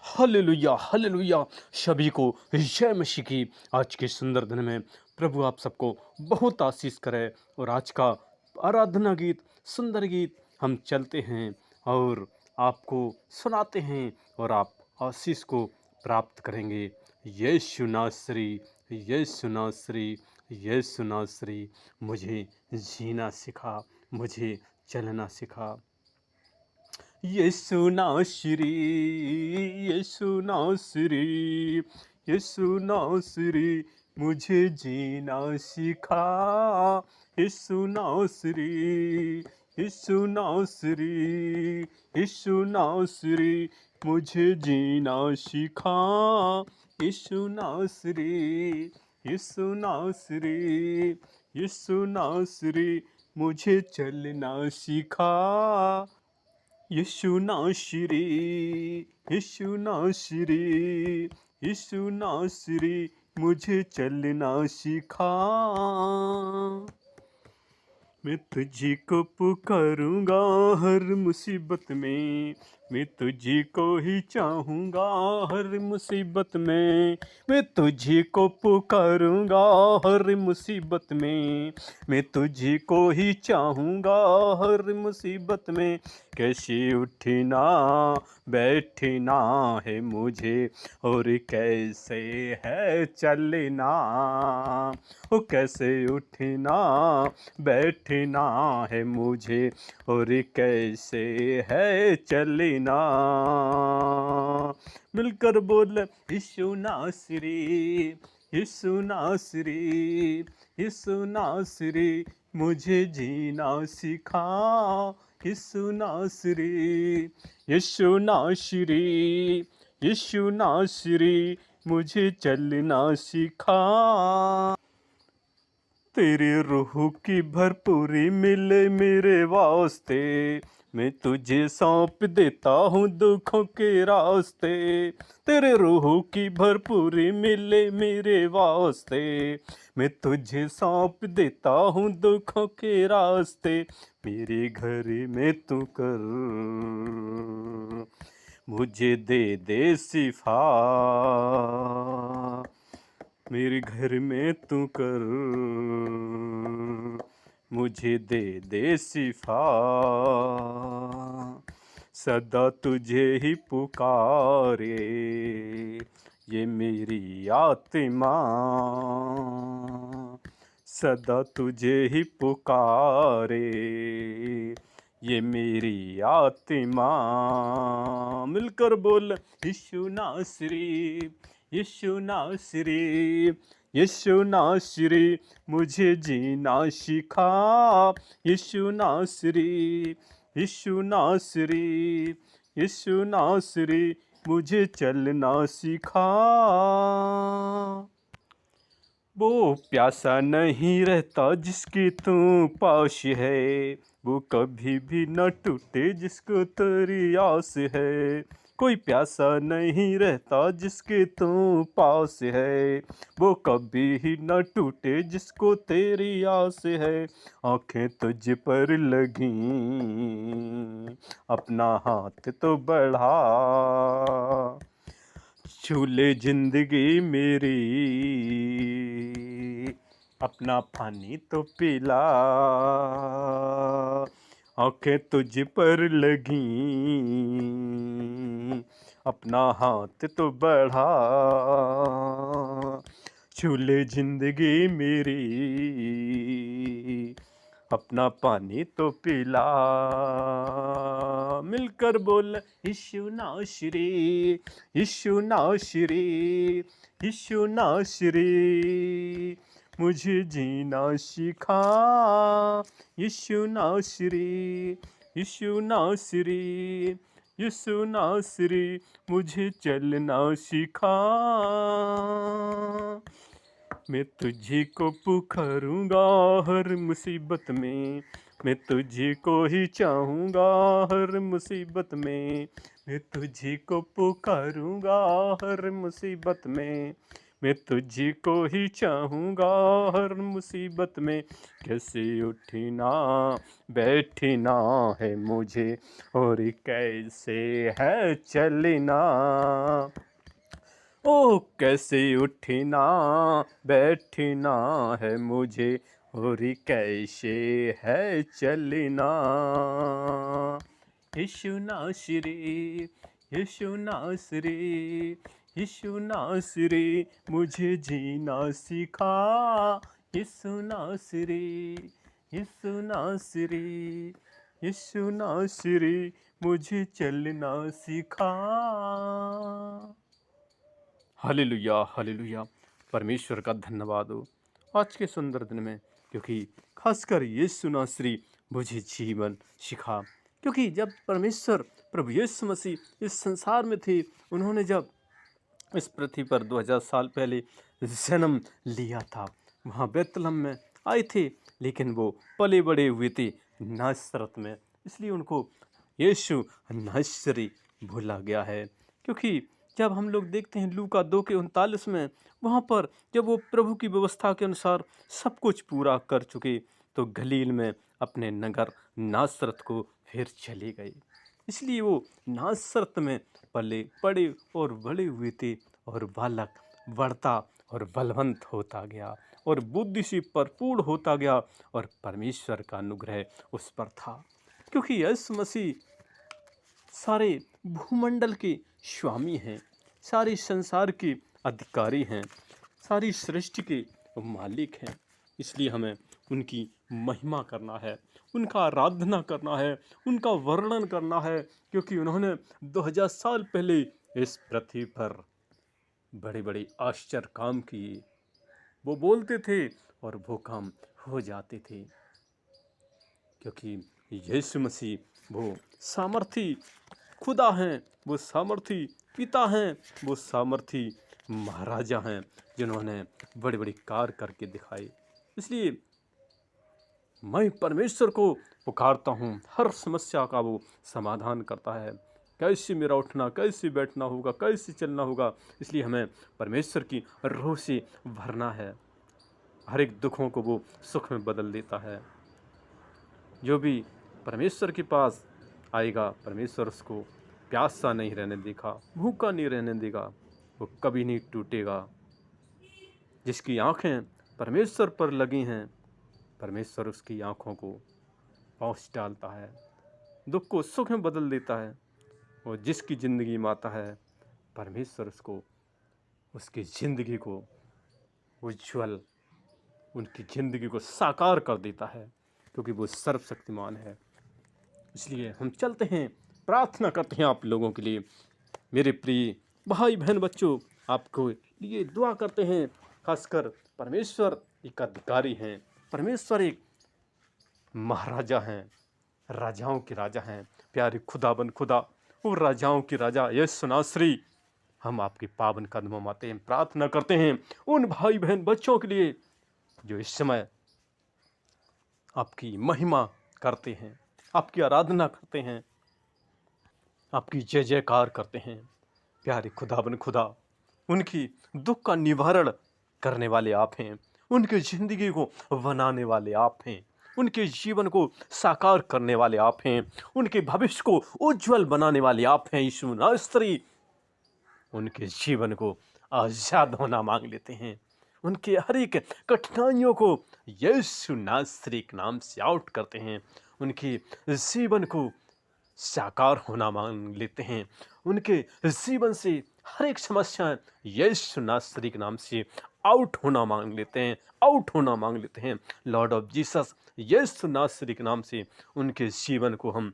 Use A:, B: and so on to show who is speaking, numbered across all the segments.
A: Hallelujah hallelujah. सभी को जय मसीह की। आज के सुंदर दिन में प्रभु आप सबको बहुत आशीष करे। और आज का आराधना गीत, सुंदर गीत हम चलते हैं और आपको सुनाते हैं और आप आशीष को प्राप्त करेंगे। यीशु नासरी, यीशु नासरी, यीशु नासरी मुझे जीना सिखा, मुझे चलना सिखा। यीशु नासरी, यीशु नासरी, यीशु नासरी मुझे जीना सिखा। यीशु नासरी, यीशु नासरी, यीशु नासरी मुझे जीना सिखा। यीशु नासरी, यीशु नासरी, यीशु नासरी मुझे चलना सिखा। यीशु नासरी, यीशु नासरी, यीशु नासरी मुझे चलना सिखा। मैं तुझी को पुकारूंगा हर मुसीबत में, मैं तुझी को ही चाहूँगा हर मुसीबत में। मैं तुझी को पुकारूंगा हर मुसीबत में, मैं तुझी को ही चाहूँगा हर मुसीबत में। कैसे उठना बैठना है मुझे और कैसे है चलना, ओ कैसे उठना बैठना है मुझे और कैसे है चलना। मिलकर बोल यीशु नासरी, यीशु नासरी, यीशु नासरी मुझे जीना सिखा। यीशु नासरी, यीशु नासरी, यीशु नासरी मुझे चलना सिखा। तेरे रूह की भरपूरी मिले मेरे वास्ते, मैं तुझे सौंप देता हूँ दुखों के रास्ते। तेरे रूह की भरपूरी मिले मेरे वास्ते, मैं तुझे सौंप देता हूँ दुखों के रास्ते। मेरे घर में तू कर मुझे दे दे शिफा, मेरे घर में तू कर मुझे दे दे शिफा। सदा तुझे ही पुकारे ये मेरी आत्मा, सदा तुझे ही पुकारे ये मेरी आत्मा। मिलकर बोल यीशु नासरी, यीशु नासरी, यीशु नासरी मुझे जीना सिखा। यीशु नासरी, यीशु नासरी, यीशु नासरी मुझे चलना सिखा। वो प्यासा नहीं रहता जिसकी तू पास है, वो कभी भी न टूटे जिसको तेरी आस है। कोई प्यासा नहीं रहता जिसके तू पास है, वो कभी ही न टूटे जिसको तेरी आस है। आंखें तुझ पर लगी अपना हाथ तो बढ़ा, छू ले जिंदगी मेरी अपना पानी तो पिला। आंखें तुझ पर लगी अपना हाथ तो बढ़ा, छू ले जिंदगी मेरी अपना पानी तो पिला। मिलकर बोल यीशु नासरी, यीशु नासरी, यीशु नासरी मुझे जीना सिखा। यीशु नासरी, यीशु नासरी, यीशु नासरी मुझे चलना सिखा। मैं तुझी को पुकारूंगा हर मुसीबत में, मैं तुझी को ही चाहूँगा हर मुसीबत में। मैं तुझी को पुकारूंगा हर मुसीबत में, मैं तुझको ही चाहूँगा, हर मुसीबत में कैसे उठना बैठना है मुझे, और कैसे है चलना। ओ कैसे उठना बैठना है मुझे, और कैसे है चलना। यीशु नासरी, यीशु नासरी, यीशु नासरी, मुझे जीना सिखा। यीशु नासरी, यीशु नासरी, यीशु नासरी, मुझे चलना सिखा। Hallelujah, hallelujah. परमेश्वर का धन्यवाद हो आज के सुंदर दिन में, क्योंकि खासकर यीशु नासरी मुझे जीवन सिखा। क्योंकि जब परमेश्वर प्रभु यीशु मसीह इस संसार में थे, उन्होंने जब इस पृथ्वी पर 2000 साल पहले जन्म लिया था, वहाँ बैतलहम में आए थे, लेकिन वो पले बड़े हुए थे नासरत में, इसलिए उनको यीशु नासरी भूला गया है। क्योंकि जब हम लोग देखते हैं लूका 2:39 में, वहाँ पर जब वो प्रभु की व्यवस्था के अनुसार सब कुछ पूरा कर चुके, तो गलील में अपने नगर नासरत को फिर चले गए। इसलिए वो नासरत में पले पड़े और बड़े हुए थे, और बालक बढ़ता और बलवंत होता गया और बुद्धि से भरपूर होता गया, और परमेश्वर का अनुग्रह उस पर था। क्योंकि यीशु मसीह सारे भूमंडल के स्वामी हैं, सारे संसार के अधिकारी हैं, सारी सृष्टि के मालिक हैं। इसलिए हमें उनकी महिमा करना है, उनका आराधना करना है, उनका वर्णन करना है, क्योंकि उन्होंने 2000 साल पहले इस पृथ्वी पर बड़े बड़े आश्चर्य काम किए। वो बोलते थे और वो काम हो जाते थे, क्योंकि यीशु मसीह वो सामर्थी खुदा हैं, वो सामर्थी पिता हैं, वो सामर्थी महाराजा हैं, जिन्होंने बड़े बड़े कार्य करके दिखाए। इसलिए मैं परमेश्वर को पुकारता हूँ, हर समस्या का वो समाधान करता है। कैसे मेरा उठना, कैसे बैठना होगा, कैसे चलना होगा, इसलिए हमें परमेश्वर की रूह से भरना है। हर एक दुखों को वो सुख में बदल देता है। जो भी परमेश्वर के पास आएगा, परमेश्वर उसको प्यासा नहीं रहने देगा, भूखा नहीं रहने देगा, वो कभी नहीं टूटेगा। जिसकी आंखें परमेश्वर पर लगी हैं, परमेश्वर उसकी आंखों को पहुँच डालता है, दुख को सुख में बदल देता है। और जिसकी ज़िंदगी में आता है, परमेश्वर उसको उसकी ज़िंदगी को उज्ज्वल, उनकी ज़िंदगी को साकार कर देता है, क्योंकि वो सर्वशक्तिमान है। इसलिए हम चलते हैं, प्रार्थना करते हैं आप लोगों के लिए। मेरे प्रिय भाई बहन बच्चों, आपको लिए दुआ करते हैं। खासकर परमेश्वर एक अधिकारी हैं, परमेश्वर एक महाराजा हैं, राजाओं के राजा हैं, प्यारे खुदाबंद खुदा और राजाओं के राजा यीशु नासरी, हम आपके पावन कदमों में आते हैं, प्रार्थना करते हैं उन भाई बहन बच्चों के लिए जो इस समय आपकी महिमा करते हैं, आपकी आराधना करते हैं, आपकी जय जयकार करते हैं। प्यारे खुदाबंद खुदा, उनकी दुख का निवारण करने वाले आप हैं, उनकी ज़िंदगी को बनाने वाले आप हैं, उनके जीवन को साकार करने वाले आप हैं, उनके भविष्य को उज्जवल बनाने वाले आप हैं। यीशु नासरी उनके जीवन को आज़ाद होना मांग लेते हैं, उनके हर एक कठिनाइयों को यीशु नासरी के नाम से आउट करते हैं, उनके जीवन को साकार होना मांग लेते हैं, उनके जीवन से हर एक समस्या यीशु नासरी के नाम से आउट होना मांग लेते हैं, आउट होना मांग लेते हैं। लॉर्ड ऑफ जीसस यीशु नासरी के नाम से उनके जीवन को हम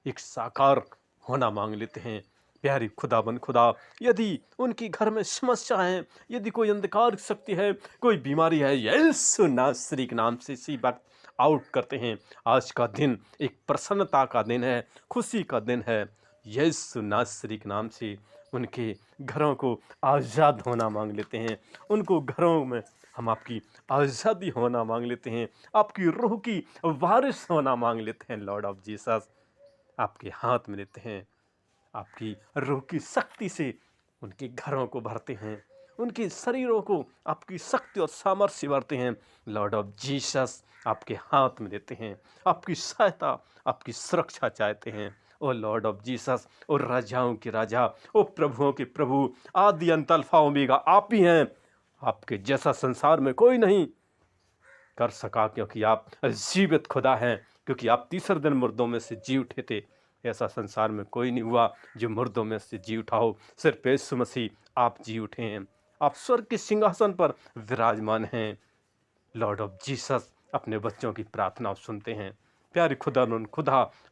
A: एक साकार होना मांग लेते हैं। प्यारी खुदाबंद खुदा, यदि उनके घर में समस्या है, यदि कोई अंधकार शक्ति है, कोई बीमारी है, यीशु नासरी के नाम से इसी वक्त आउट करते हैं। आज का दिन एक प्रसन्नता का दिन है, खुशी का दिन है। यीशु नासरी के नाम से उनके घरों को आज़ाद होना मांग लेते हैं, उनको घरों में हम आपकी आज़ादी होना मांग लेते हैं, आपकी रूह की वारिस होना मांग लेते हैं। लॉर्ड ऑफ जीसस, आपके हाथ में लेते हैं, आपकी रूह की शक्ति से उनके घरों को भरते हैं, उनके शरीरों को आपकी शक्ति और सामर्थ्य भरते हैं। लॉर्ड ऑफ जीसस आपके हाथ में देते हैं, आपकी सहायता, आपकी सुरक्षा चाहते हैं। ओ लॉर्ड ऑफ जीसस, ओ राजाओं के राजा, ओ प्रभुओं के प्रभु, आदि अंत अल्फा ओमेगा आप ही हैं। आपके जैसा संसार में कोई नहीं कर सका, क्योंकि आप जीवित खुदा हैं, क्योंकि आप तीसरे दिन मुर्दों में से जी उठे थे। ऐसा संसार में कोई नहीं हुआ जो मुर्दों में से जी उठा हो, सिर्फ यीशु मसीह आप जी उठे हैं। आप स्वर्ग के सिंहासन पर विराजमान हैं। लॉर्ड ऑफ जीसस अपने बच्चों की प्रार्थना सुनते हैं। प्यारे खुदा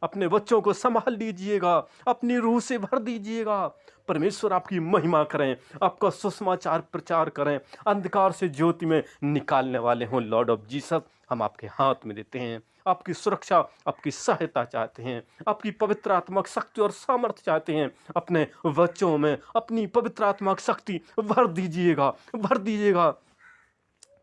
A: अपने बच्चों को संभाल लीजिएगा, अपनी रूह से भर दीजिएगा। परमेश्वर आपकी महिमा करें, आपका सुसमाचार प्रचार करें, अंधकार से ज्योति में निकालने वाले हों। लॉर्ड ऑफ जीसस हम आपके हाथ में देते हैं। आपकी सुरक्षा, आपकी सहायता चाहते हैं, आपकी पवित्र आत्मिक शक्ति और सामर्थ्य चाहते हैं। अपने बच्चों में अपनी पवित्र आत्मिक शक्ति भर दीजिएगा, भर दीजिएगा।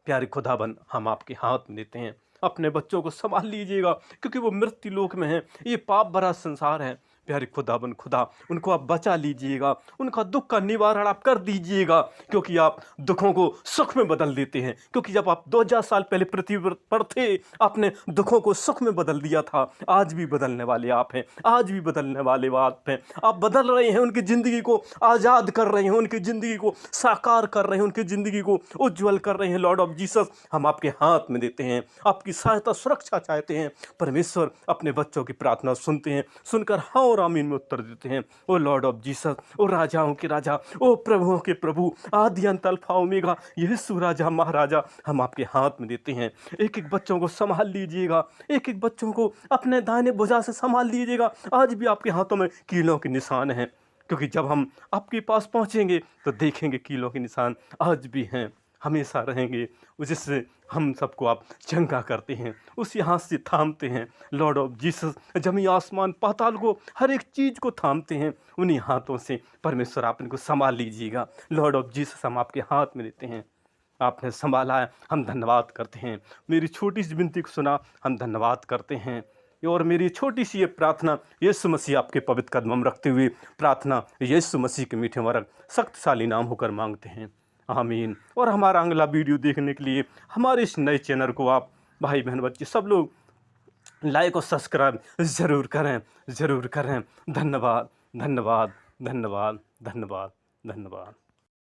A: प्यारे खुदाबंद हम आपके हाथ में देते हैं। अपने बच्चों को संभाल लीजिएगा, क्योंकि वो मृत्यु लोक में हैं, ये पाप भरा संसार है। प्यारे खुदाबंद खुदा उनको आप बचा लीजिएगा, उनका दुख का निवारण आप कर दीजिएगा, क्योंकि आप दुखों को सुख में बदल देते हैं। क्योंकि जब आप 2000 साल पहले पृथ्वी पर थे, आपने दुखों को सुख में बदल दिया था। आज भी बदलने वाले आप हैं, आज भी बदलने वाले आप हैं। आप बदल रहे हैं, उनकी ज़िंदगी को आज़ाद कर रहे हैं, उनकी ज़िंदगी को साकार कर रहे हैं, उनकी ज़िंदगी को उज्ज्वल कर रहे हैं। लॉर्ड ऑफ जीसस हम आपके हाथ में देते हैं, आपकी सहायता सुरक्षा चाहते हैं। परमेश्वर अपने बच्चों की प्रार्थना सुनते हैं, सुनकर हाँ और आमीन में उत्तर देते हैं। ओ लॉर्ड ऑफ जीसस, ओ राजाओं के राजा, ओ प्रभुओं के प्रभु, आदि अंत अल्फा ओमेगा, यीशु राजा महाराजा हम आपके हाथ में देते हैं। एक एक बच्चों को संभाल लीजिएगा, एक एक बच्चों को अपने दाहिने भुजा से संभाल लीजिएगा। आज भी आपके हाथों में कीलों के निशान हैं, क्योंकि जब हम आपके पास पहुंचेंगे तो देखेंगे कीलों के निशान आज भी हैं, हमेशा रहेंगे। जिससे हम सबको आप चंगा करते हैं, उसी हाथ से थामते हैं। लॉर्ड ऑफ जीसस जमीन आसमान पाताल को, हर एक चीज़ को थामते हैं, उन्हीं हाथों से परमेश्वर आप इनको संभाल लीजिएगा। लॉर्ड ऑफ जीसस हम आपके हाथ में देते हैं। आपने संभाला है, हम धन्यवाद करते हैं। मेरी छोटी सी विनती को सुना, हम धन्यवाद करते हैं। और मेरी छोटी सी ये प्रार्थना यीशु मसीह आपके पवित्र कदम रखते हुए प्रार्थना यीशु मसीह के मीठे वरक शक्तिशाली नाम होकर मांगते हैं, आमीन। और हमारा अगला वीडियो देखने के लिए हमारे इस नए चैनल को आप भाई बहन बच्चे सब लोग लाइक और सब्सक्राइब ज़रूर करें, ज़रूर करें। धन्यवाद, धन्यवाद, धन्यवाद, धन्यवाद, धन्यवाद।